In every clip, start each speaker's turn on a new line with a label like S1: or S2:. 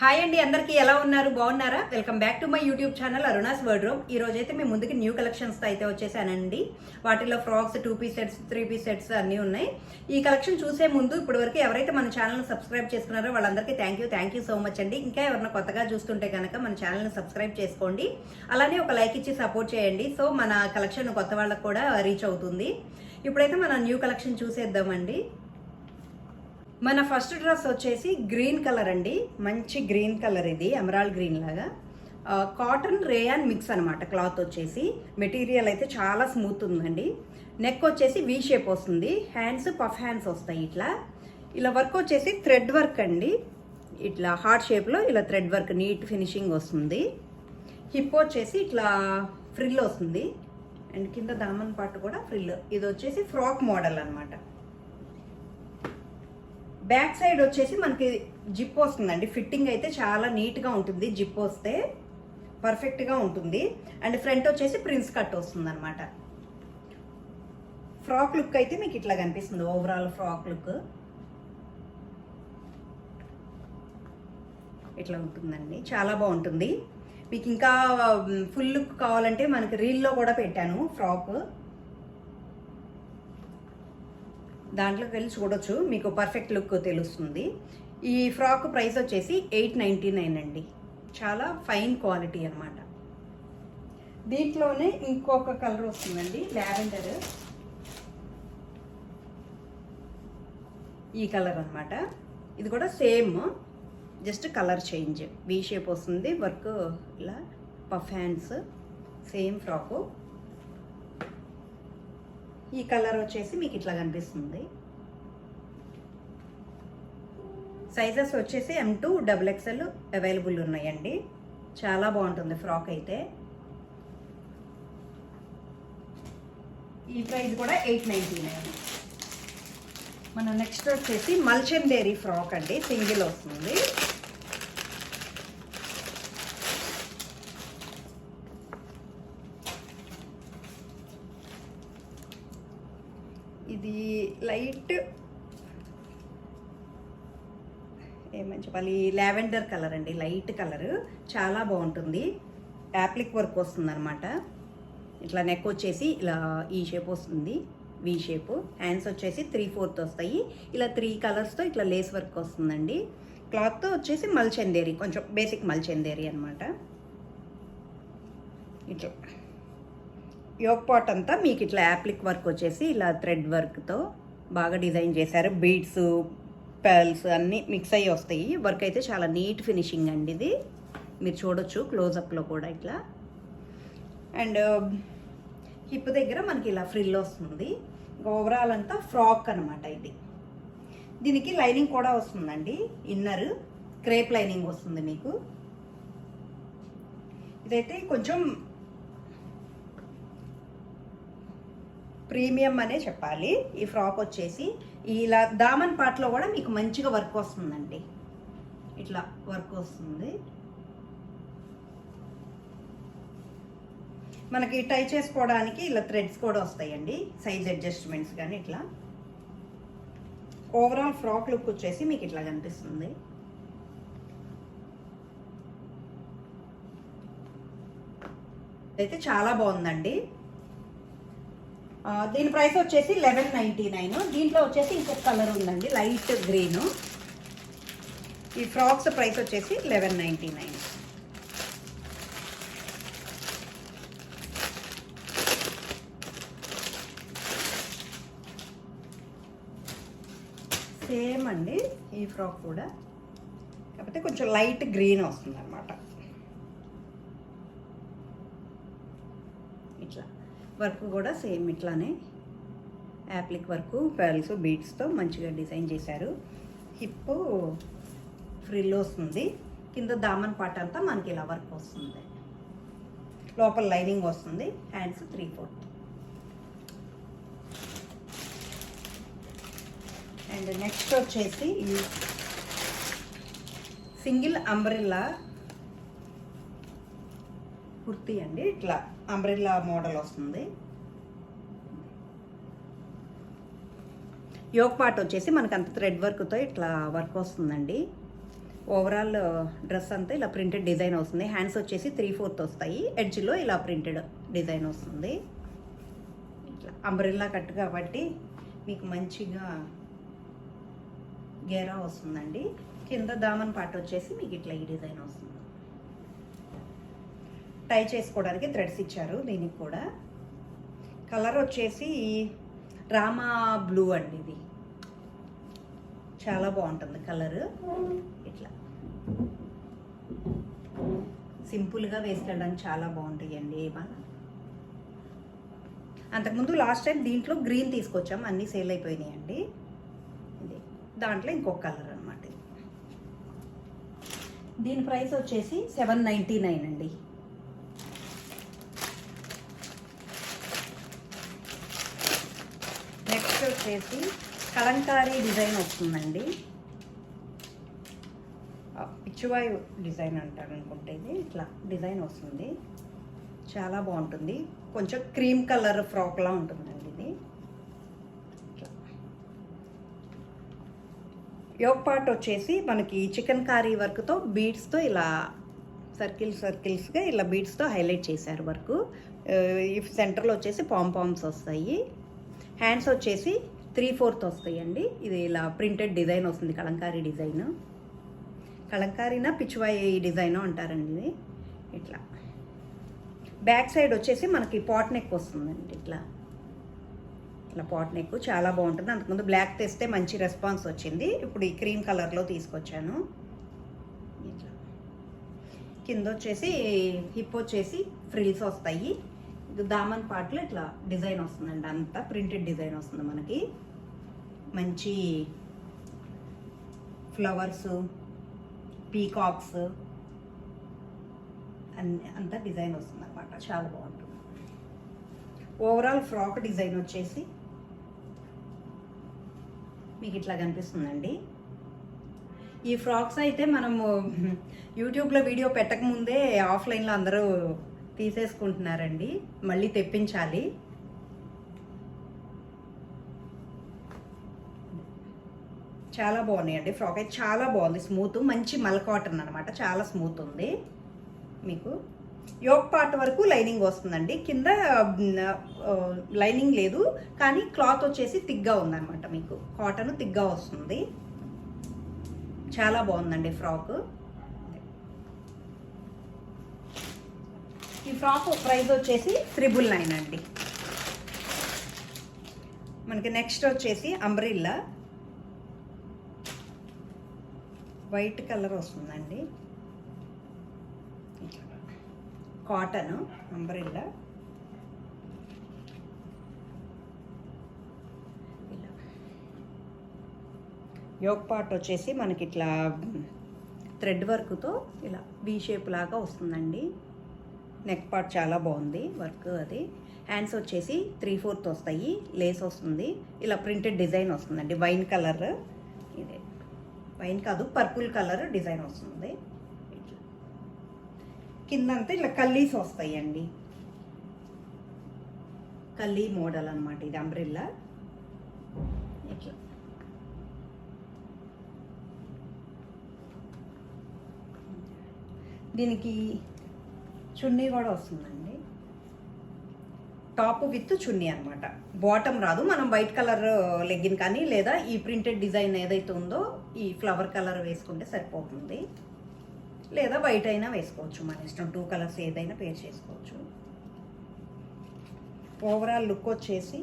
S1: Hi అండి, అందరికీ ఎలా ఉన్నారు? బాగున్నారా? Welcome back to my YouTube channel Aruna's wardrobe. ఈ రోజు అయితే మేము ముందుకి న్యూ కలెక్షన్స్తో అయితే వచ్చేసానండి. వాటిలో frocks, 2 piece sets, 3 piece sets అన్నీ ఉన్నాయి. ఈ కలెక్షన్ చూసే ముందు ఇప్పటి వరకు ఎవరైతే మన ఛానల్ సబ్స్క్రైబ్ చేసుకున్నారో వాళ్ళందరికీ థ్యాంక్ యూ సో మచ్ అండి. ఇంకా ఎవరైనా కొత్తగా చూస్తుంటే కనుక మన ఛానల్ని సబ్స్క్రైబ్ చేసుకోండి. అలానే ఒక లైక్ ఇచ్చి సపోర్ట్ చేయండి. సో మన కలెక్షన్ కొత్త వాళ్ళకు కూడా రీచ్ అవుతుంది. ఇప్పుడైతే మన న్యూ కలెక్షన్ చూసేద్దామండి. మన ఫస్ట్ డ్రెస్ వచ్చేసి గ్రీన్ కలర్ అండి. మంచి గ్రీన్ కలర్, ఇది ఎమరాల్డ్ గ్రీన్ లాగా. కాటన్ రేయాన్ మిక్స్ అనమాట. క్లాత్ వచ్చేసి మెటీరియల్ అయితే చాలా స్మూత్ ఉందండి. నెక్ వచ్చేసి వీ షేప్ వస్తుంది. హ్యాండ్స్ పఫ్ హ్యాండ్స్ వస్తాయి. ఇలా వర్క్ వచ్చేసి థ్రెడ్ వర్క్ అండి. ఇట్లా హార్ట్ షేప్లో ఇలా థ్రెడ్ వర్క్ నీట్ ఫినిషింగ్ వస్తుంది. హిప్ వచ్చేసి ఇట్లా ఫ్రిల్ వస్తుంది. అండ్ కింద దామన్ పార్ట్ కూడా ఫ్రిల్. ఇది వచ్చేసి ఫ్రాక్ మోడల్ అనమాట. బ్యాక్ సైడ్ వచ్చేసి మనకి జిప్ వస్తుందండి. ఫిట్టింగ్ అయితే చాలా నీట్గా ఉంటుంది. జిప్ వస్తే పర్ఫెక్ట్గా ఉంటుంది. అండ్ ఫ్రంట్ వచ్చేసి ప్రిన్స్ కట్ వస్తుంది అనమాట. ఫ్రాక్ లుక్ అయితే మీకు ఇట్లా కనిపిస్తుంది. ఓవరాల్ ఫ్రాక్ లుక్ ఇట్లా ఉంటుందండి. చాలా బాగుంటుంది. మీకు ఇంకా ఫుల్ లుక్ కావాలంటే మనకి రీల్లో కూడా పెట్టాను ఫ్రాక్. దాంట్లోకి వెళ్ళి చూడొచ్చు, మీకు పర్ఫెక్ట్ లుక్ తెలుస్తుంది. ఈ ఫ్రాక్ ప్రైస్ వచ్చేసి 899 అండి. చాలా ఫైన్ క్వాలిటీ అనమాట. దీంట్లోనే ఇంకొక కలర్ వస్తుందండి, లావెండర్. ఈ కలర్ అనమాట. ఇది కూడా same, just colour change. We shape వస్తుంది. వర్క్ ఇలా పఫ్ హ్యాండ్స్, సేమ్ ఫ్రాకు. ఈ కలర్ వచ్చేసి మీకు ఇట్లా కనిపిస్తుంది. సైజెస్ వచ్చేసి M2 XXL అవైలబుల్ ఉన్నాయండి. చాలా బాగుంటుంది ఫ్రాక్ అయితే. ఈ ప్రైస్ కూడా 899. మన నెక్స్ట్ వచ్చేసి మల్చందేరి ఫ్రాక్ అండి. సింగిల్ వస్తుంది. ఇది లైట్ ఏమని చెప్పాలి, లావెండర్ కలర్ అండి. లైట్ కలర్, చాలా బాగుంటుంది. యాప్లిక్ వర్క్ వస్తుంది అనమాట. ఇట్లా నెక్ వచ్చేసి ఇలా ఈ షేప్ వస్తుంది, వీ షేప్. హ్యాండ్స్ వచ్చేసి 3/4 వస్తాయి. ఇలా 3 కలర్స్తో ఇట్లా లేస్ వర్క్ వస్తుందండి. క్లాత్ వచ్చేసి మల్చందేరి, కొంచెం బేసిక్ మల్చందేరి అనమాట. ఇట్లా యోక్ పాట్ అంతా మీకు ఇట్లా యాప్లిక్ వర్క్ వచ్చేసి ఇలా థ్రెడ్ వర్క్తో బాగా డిజైన్ చేశారు. బీడ్స్, పెర్ల్స్ అన్నీ మిక్స్ అయ్యి వస్తాయి. వర్క్ అయితే చాలా నీట్ ఫినిషింగ్ అండి. ఇది మీరు చూడొచ్చు క్లోజప్లో కూడా ఇట్లా. అండ్ హిప్ దగ్గర మనకి ఇలా ఫ్రిల్ వస్తుంది. ఓవరాల్ అంతా ఫ్రాక్ అనమాట. దీనికి లైనింగ్ కూడా వస్తుందండి. ఇన్నర్ క్రేప్ లైనింగ్ వస్తుంది మీకు. ఇదైతే కొంచెం ప్రీమియం అనే చెప్పాలి. ఈ ఫ్రాక్ వచ్చేసి ఇలా దామన్ పార్ట్లో కూడా మీకు మంచిగా వర్క్ వస్తుందండి. ఇట్లా వర్క్ వస్తుంది. మనకి టై చేసుకోవడానికి ఇలా థ్రెడ్స్ కూడా వస్తాయండి, సైజ్ అడ్జస్ట్మెంట్స్ కానీ. ఇట్లా ఓవరాల్ ఫ్రాక్ లుక్ వచ్చేసి మీకు ఇట్లా కనిపిస్తుంది. అయితే చాలా బాగుందండి. దీని ప్రైస్ వచ్చేసి 1199. దీంట్లో వచ్చేసి ఇంకొక కలర్ ఉందండి, లైట్ గ్రీన్. ఈ ఫ్రాక్స్ ప్రైస్ వచ్చేసి 1199. సేమ్ అండి ఈ ఫ్రాక్ కూడా, కాకపోతే కొంచెం లైట్ గ్రీన్ వస్తుంది అనమాట. ఇట్లా వర్క్ కూడా సేమ్ ఇట్లానే యాప్లిక్ వర్క్, పెర్ల్స్, బీడ్స్తో మంచిగా డిజైన్ చేశారు. హిప్ ఫ్రిల్ వస్తుంది. కింద దామన్ పార్ట్ అంతా మనకి ఇలా వర్క్ వస్తుంది. లోపల లైనింగ్ వస్తుంది. హ్యాండ్స్ 3/4. అండ్ నెక్స్ట్ వచ్చేసి సింగిల్ అంబ్రెల్లా కుర్తీ అండి. ఇట్లా అంబ్రెల్లా మోడల్ వస్తుంది. యోక్ పార్ట్ వచ్చేసి మనకు అంత థ్రెడ్ వర్క్తో ఇట్లా వర్క్ వస్తుందండి. ఓవరాల్ డ్రెస్ అంతా ఇలా ప్రింటెడ్ డిజైన్ వస్తుంది. హ్యాండ్స్ వచ్చేసి 3/4 వస్తాయి. ఎడ్జ్లో ఇలా ప్రింటెడ్ డిజైన్ వస్తుంది. ఇట్లా అంబ్రెల్లా కట్ కాబట్టి మీకు మంచిగా గేరా వస్తుందండి. కింద దామన్ పార్ట్ వచ్చేసి మీకు ఇట్లా ఈ డిజైన్ వస్తుంది. టై చేసుకోవడానికి థ్రెడ్స్ ఇచ్చారు. దీనికి కూడా కలర్ వచ్చేసి రామా బ్లూ అండి. ఇది చాలా బాగుంటుంది కలర్. ఇట్లా సింపుల్గా వేసుకోవడానికి చాలా బాగుంటాయండి. బాగా అంతకుముందు లాస్ట్ టైం దీంట్లో గ్రీన్ తీసుకొచ్చాం, అన్నీ సేల్ అయిపోయినాయండి. ఇది దాంట్లో ఇంకొక కలర్ అనమాట. దీని ప్రైస్ వచ్చేసి 799 అండి. నెక్స్ట్ వచ్చేసి కలంకారీ డిజైన్ వస్తుందండి. పిచ్చువాయ్ డిజైన్ అంటారు అనుకుంటే ఇది ఇట్లా డిజైన్ వస్తుంది. చాలా బాగుంటుంది. కొంచెం క్రీమ్ కలర్ ఫ్రాక్లా ఉంటుందండి ఇది. యోగ్ పార్ట్ వచ్చేసి మనకి చికెన్ కారీ వర్క్తో బీడ్స్తో ఇలా సర్కిల్స్గా ఇలా బీడ్స్తో హైలైట్ చేశారు వర్క్. ఈ సెంటర్లో వచ్చేసి పాంపామ్స్ వస్తాయి. హ్యాండ్స్ వచ్చేసి 3/4 వస్తాయండి. ఇది ఇలా ప్రింటెడ్ డిజైన్ వస్తుంది. కలంకారీ డిజైన్, కలంకారీనా పిచ్చువాయి డిజైన్ అంటారండి ఇది. ఇట్లా బ్యాక్ సైడ్ వచ్చేసి మనకి పాట్ నెక్ వస్తుందండి. ఇట్లా పాట్ నెక్ చాలా బాగుంటుంది. అంతకుముందు బ్లాక్ తెస్తే మంచి రెస్పాన్స్ వచ్చింది. ఇప్పుడు ఈ క్రీమ్ కలర్లో తీసుకొచ్చాను. ఇట్లా కింద వచ్చేసి హిప్ వచ్చేసి ఫ్రిల్స్ వస్తాయి. దామన్ పార్ట్లో ఇట్లా డిజైన్ వస్తుందండి. అంతా ప్రింటెడ్ డిజైన్ వస్తుంది మనకి. మంచి ఫ్లవర్స్, పీకాక్స్ అంతా డిజైన్ వస్తుంది అనమాట. చాలా బాగుంటుంది. ఓవరాల్ ఫ్రాక్ డిజైన్ వచ్చేసి మీకు ఇట్లా కనిపిస్తుందండి. ఈ ఫ్రాక్స్ అయితే మనము యూట్యూబ్లో వీడియో పెట్టకముందే ఆఫ్లైన్లో అందరూ తీసేసుకుంటున్నారండి. మళ్ళీ తెప్పించాలి. చాలా బాగున్నాయండి. ఫ్రాక్ అయితే చాలా బాగుంది. స్మూత్, మంచి మల్ కాటన్ అనమాట. చాలా స్మూత్ ఉంది. మీకు యోక్ పార్ట్ వరకు లైనింగ్ వస్తుందండి. కింద లైనింగ్ లేదు, కానీ క్లాత్ వచ్చేసి తిగ్గా ఉందన్నమాట. మీకు కాటన్ తిగ్గా వస్తుంది. చాలా బాగుందండి ఫ్రాక్. ఈ ఫ్రాక్ ప్రైస్ వచ్చేసి 999 అండి. మనకి నెక్స్ట్ వచ్చేసి అంబ్రిల్లా వైట్ కలర్ వస్తుందండి. కాటన్ అంబ్రిల్లా యోక్ పార్ట్ వచ్చేసి మనకి ఇట్లా థ్రెడ్ వర్క్తో ఇలా వీ షేప్ లాగా వస్తుందండి. నెక్ పార్ట్ చాలా బాగుంది వర్క్ అది. హ్యాండ్స్ వచ్చేసి 3/4 వస్తాయి. లేస్ వస్తుంది. ఇలా ప్రింటెడ్ డిజైన్ వస్తుందండి. వైన్ కలర్, ఇదే వైన్ కాదు పర్పుల్ కలర్ డిజైన్ వస్తుంది. కిందంతా ఇలా కల్లీస్ వస్తాయండి. కల్లీ మోడల్ అనమాట ఇది అంబ్రిల్లా. ఇట్లా దీనికి చున్నీ కూడా వస్తుందండి. టాప్ విత్ చున్నీ అనమాట. బాటమ్ రాదు. మనం వైట్ కలర్ లెగ్గిన్ కానీ లేదా ఈ ప్రింటెడ్ డిజైన్ ఏదైతే ఉందో ఈ ఫ్లవర్ కలర్ వేసుకుంటే సరిపోతుంది. లేదా వైట్ అయినా వేసుకోవచ్చు, మన ఇష్టం. 2 కలర్స్ ఏదైనా పేర్ చేసుకోవచ్చు. ఓవరాల్ లుక్ వచ్చేసి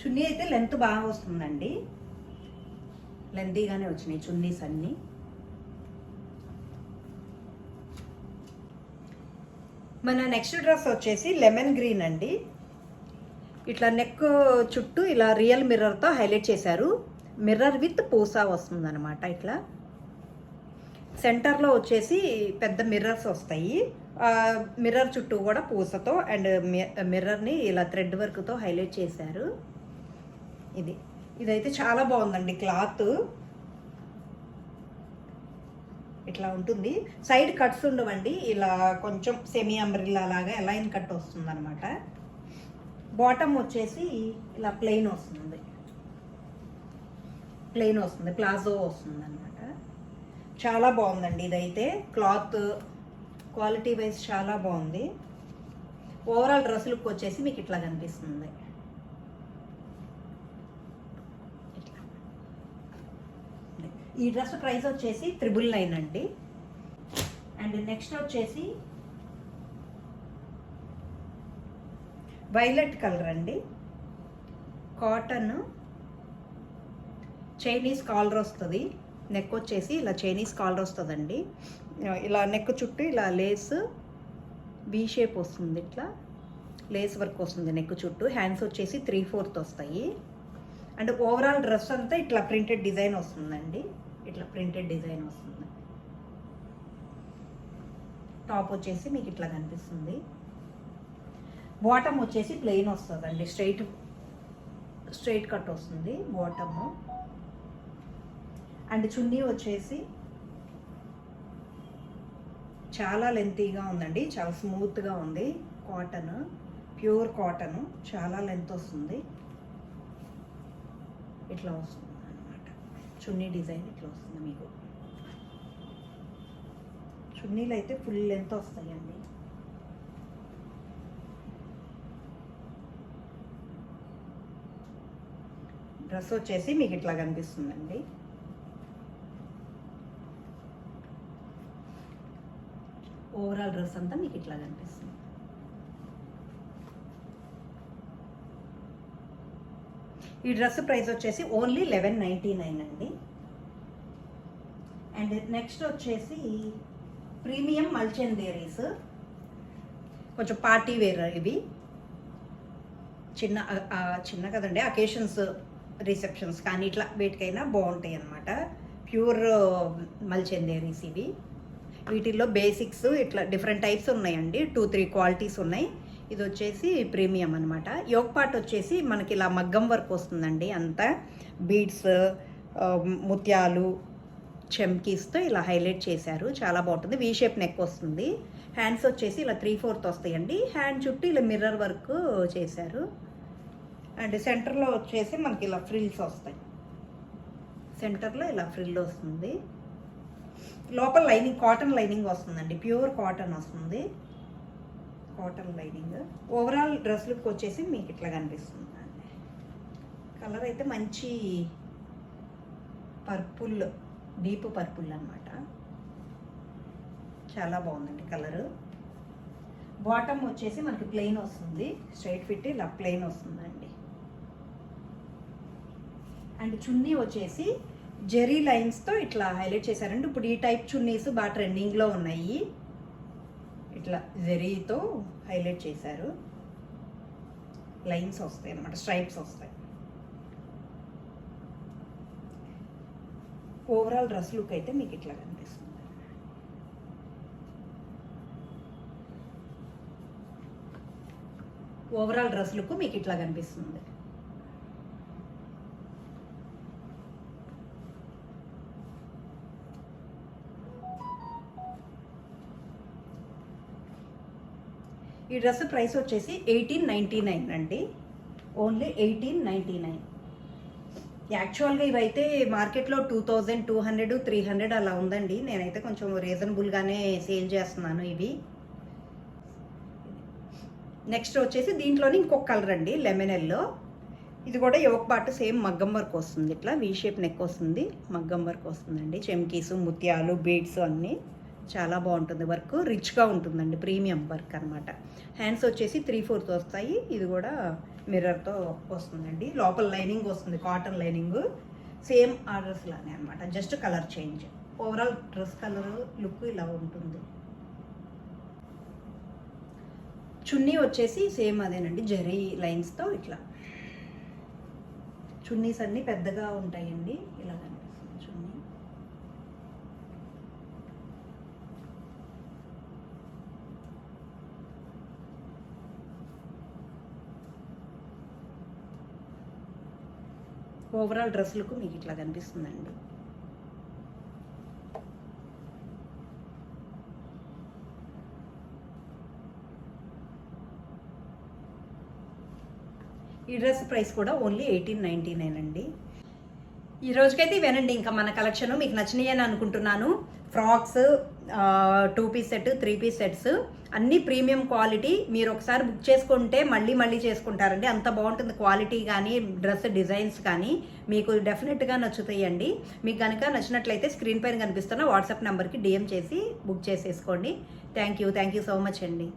S1: చున్నీ అయితే లెంత్ బాగా వస్తుందండి. లెంతీగానే వచ్చినాయి చున్నీస్ అన్నీ. మన నెక్స్ట్ డ్రెస్ వచ్చేసి లెమన్ గ్రీన్ అండి. ఇట్లా నెక్ చుట్టూ ఇలా రియల్ మిర్రర్తో హైలైట్ చేశారు. మిర్రర్ విత్ పూసా వస్తుంది అనమాట. ఇట్లా సెంటర్లో వచ్చేసి పెద్ద మిర్రర్స్ వస్తాయి. మిర్రర్ చుట్టూ కూడా పూసతో అండ్ మిర్రర్ని ఇలా థ్రెడ్ వర్క్తో హైలైట్ చేశారు. ఇదైతే చాలా బాగుందండి క్లాత్. ఇట్లా ఉంటుంది. సైడ్ కట్స్ ఉండవండి, ఇలా కొంచెం సెమీ అంబ్రిల్లా లాగా లైన్ కట్ వస్తుంది అనమాట. బాటమ్ వచ్చేసి ఇలా ప్లెయిన్ వస్తుంది, ప్లాజో వస్తుంది అనమాట. చాలా బాగుందండి ఇదైతే. క్లాత్ క్వాలిటీ వైజ్ చాలా బాగుంది. ఓవరాల్ డ్రెస్ లుక్ వచ్చేసి మీకు ఇట్లా కనిపిస్తుంది. ఈ డ్రెస్ ప్రైస్ వచ్చేసి 999 అండి. అండ్ నెక్స్ట్ వచ్చేసి వైలెట్ కలర్ అండి, కాటన్, చైనీస్ కాలర్ వస్తుంది. నెక్ వచ్చేసి ఇలా చైనీస్ కాలర్ వస్తుందండి. ఇలా నెక్ చుట్టూ ఇలా లేస్ బీ షేప్ వస్తుంది, ఇట్లా లేస్ వర్క్ వస్తుంది నెక్ చుట్టూ. హ్యాండ్స్ వచ్చేసి 3/4 వస్తాయి. అండ్ ఓవరాల్ డ్రెస్ అంతా ఇట్లా ప్రింటెడ్ డిజైన్ వస్తుందండి, ఇట్లా ప్రింటెడ్ డిజైన్ వస్తుంది. టాప్ వచ్చేసి మీకు ఇట్లా కనిపిస్తుంది. బాటమ్ వచ్చేసి ప్లెయిన్ వస్తుందండి, స్ట్రైట్ కట్ వస్తుంది బాటమ్. అండ్ చున్నీ వచ్చేసి చాలా లెంతీగా ఉందండి, చాలా స్మూత్గా ఉంది. కాటన్, ప్యూర్ కాటన్, చాలా లెంత్ వస్తుంది. ఇట్లా వస్తుంది అన్నమాట చున్నీ డిజైన్. ఇట్లా వస్తుంది మీకు. చున్నీలు అయితే ఫుల్ లెంత్ వస్తాయండి. డ్రెస్ వచ్చేసి మీకు ఇట్లా కనిపిస్తుందండి. ఓవరాల్ డ్రెస్ అంతా మీకు ఇట్లా కనిపిస్తుంది. ఈ డ్రెస్ ప్రైస్ వచ్చేసి ఓన్లీ 1199 అండి. అండ్ నెక్స్ట్ వచ్చేసి ప్రీమియం మల్చెందేరీస్, కొంచెం పార్టీ వేర్ ఇవి. చిన్న కదండి, అకేషన్స్, రిసెప్షన్స్ కానీ ఇట్లా వీటికైనా బాగుంటాయి అన్నమాట. ప్యూర్ మల్చెందేరీస్ ఇవి. వీటిల్లో బేసిక్స్ ఇట్లా డిఫరెంట్ టైప్స్ ఉన్నాయండి, 2-3 క్వాలిటీస్ ఉన్నాయి. ఇది వచ్చేసి ప్రీమియం అనమాట. యోక్ పార్ట్ వచ్చేసి మనకి ఇలా మగ్గం వర్క్ వస్తుందండి, అంతా బీడ్స్, ముత్యాలు, చెమ్కీస్తో ఇలా హైలైట్ చేశారు. చాలా బాగుంటుంది. వీ షేప్ నెక్ వస్తుంది. హ్యాండ్స్ వచ్చేసి ఇలా 3/4 వస్తాయండి. హ్యాండ్ చుట్టూ ఇలా మిర్రర్ వర్క్ చేశారు. అండ్ సెంటర్లో వచ్చేసి మనకి ఇలా ఫ్రిల్స్ వస్తాయి. సెంటర్లో ఇలా ఫ్రిల్ వస్తుంది. లోపల లైనింగ్ కాటన్ లైనింగ్ వస్తుందండి, ప్యూర్ కాటన్ వస్తుంది, cotton lining. Overall dress look వచ్చేసి మీకు ఇట్లా కనిపిస్తుంది అండి. కలర్ అయితే మంచి పర్పుల్, డీప్ పర్పుల్ అనమాట. చాలా బాగుందండి కలరు. బాటమ్ వచ్చేసి మనకి ప్లెయిన్ వస్తుంది, స్ట్రైట్ ఫిట్ ఇలా ప్లెయిన్ వస్తుందండి. అండ్ చున్నీ వచ్చేసి జెరీ లైన్స్తో ఇట్లా హైలైట్ చేశారండి. ఇప్పుడు ఈ టైప్ చున్నీస్ బాగా ట్రెండింగ్లో ఉన్నాయి. ఇట్లా జెరీతో హైలైట్ చేశారు. లైన్స్ వస్తాయి అన్నమాట, స్ట్రైప్స్ వస్తాయి. ఓవరాల్ డ్రెస్ లుక్ అయితే మీకు ఇట్లా కనిపిస్తుంది. ఓవరాల్ డ్రెస్ లుక్ మీకు ఇట్లా కనిపిస్తుంది. ఈ డ్రెస్ ప్రైస్ వచ్చేసి 1899 అండి, ఓన్లీ 1899. యాక్చువల్గా ఇవైతే మార్కెట్లో 2200, 300 అలా ఉందండి. నేనైతే కొంచెం రీజనబుల్గానే సేల్ చేస్తున్నాను ఇవి. నెక్స్ట్ వచ్చేసి దీంట్లోనే ఇంకొక కలర్ అండి, లెమన్ ఎల్లో. ఇది కూడా యోక్ పార్ట్ సేమ్ మగ్గం వర్క్ వస్తుంది, ఇట్లా వీ షేప్ నెక్ వస్తుంది, మగ్గం వర్క్ వస్తుందండి. చెమ్కీసు, ముత్యాలు, బీడ్స్ అన్నీ చాలా బాగుంటుంది. వర్క్ రిచ్గా ఉంటుందండి, ప్రీమియం వర్క్ అనమాట. హ్యాండ్స్ వచ్చేసి 3/4 వస్తాయి. ఇది కూడా మిర్రర్తో వస్తుందండి. లోపల లైనింగ్ వస్తుంది, కాటన్ లైనింగ్, సేమ్ ఆ డ్రెస్ లానే అనమాట, just colour change. Overall dress colour look ఇలా ఉంటుంది. చున్నీ వచ్చేసి సేమ్ అదేనండి, జరీ లైన్స్తో ఇట్లా. చున్నీస్ అన్నీ పెద్దగా ఉంటాయండి, ఇలా కనిపిస్తుంది చున్నీ. ఓవరాల్ డ్రెస్ లుక్ మీకు ఇట్లా కనిపిస్తుందండి. ఈ డ్రెస్ ప్రైస్ కూడా ఓన్లీ 1899 అండి. ఈ రోజుకైతే ఇవేనండి ఇంకా మన కలెక్షన్. మీకు నచ్చినాయి అని అనుకుంటున్నాను. Frocks, 2 piece set, 3 piece sets అన్నీ ప్రీమియం క్వాలిటీ. మీరు ఒకసారి బుక్ చేసుకుంటే మళ్ళీ మళ్ళీ చేసుకుంటారండి, అంత బాగుంటుంది క్వాలిటీ కానీ డ్రెస్ డిజైన్స్ కానీ. మీకు డెఫినెట్గా నచ్చుతాయండి. మీకు కనుక నచ్చినట్లయితే స్క్రీన్ పైన కనిపిస్తున్న వాట్సాప్ నెంబర్కి DM చేసి బుక్ చేసేసుకోండి. థ్యాంక్ యూ సో మచ్ అండి.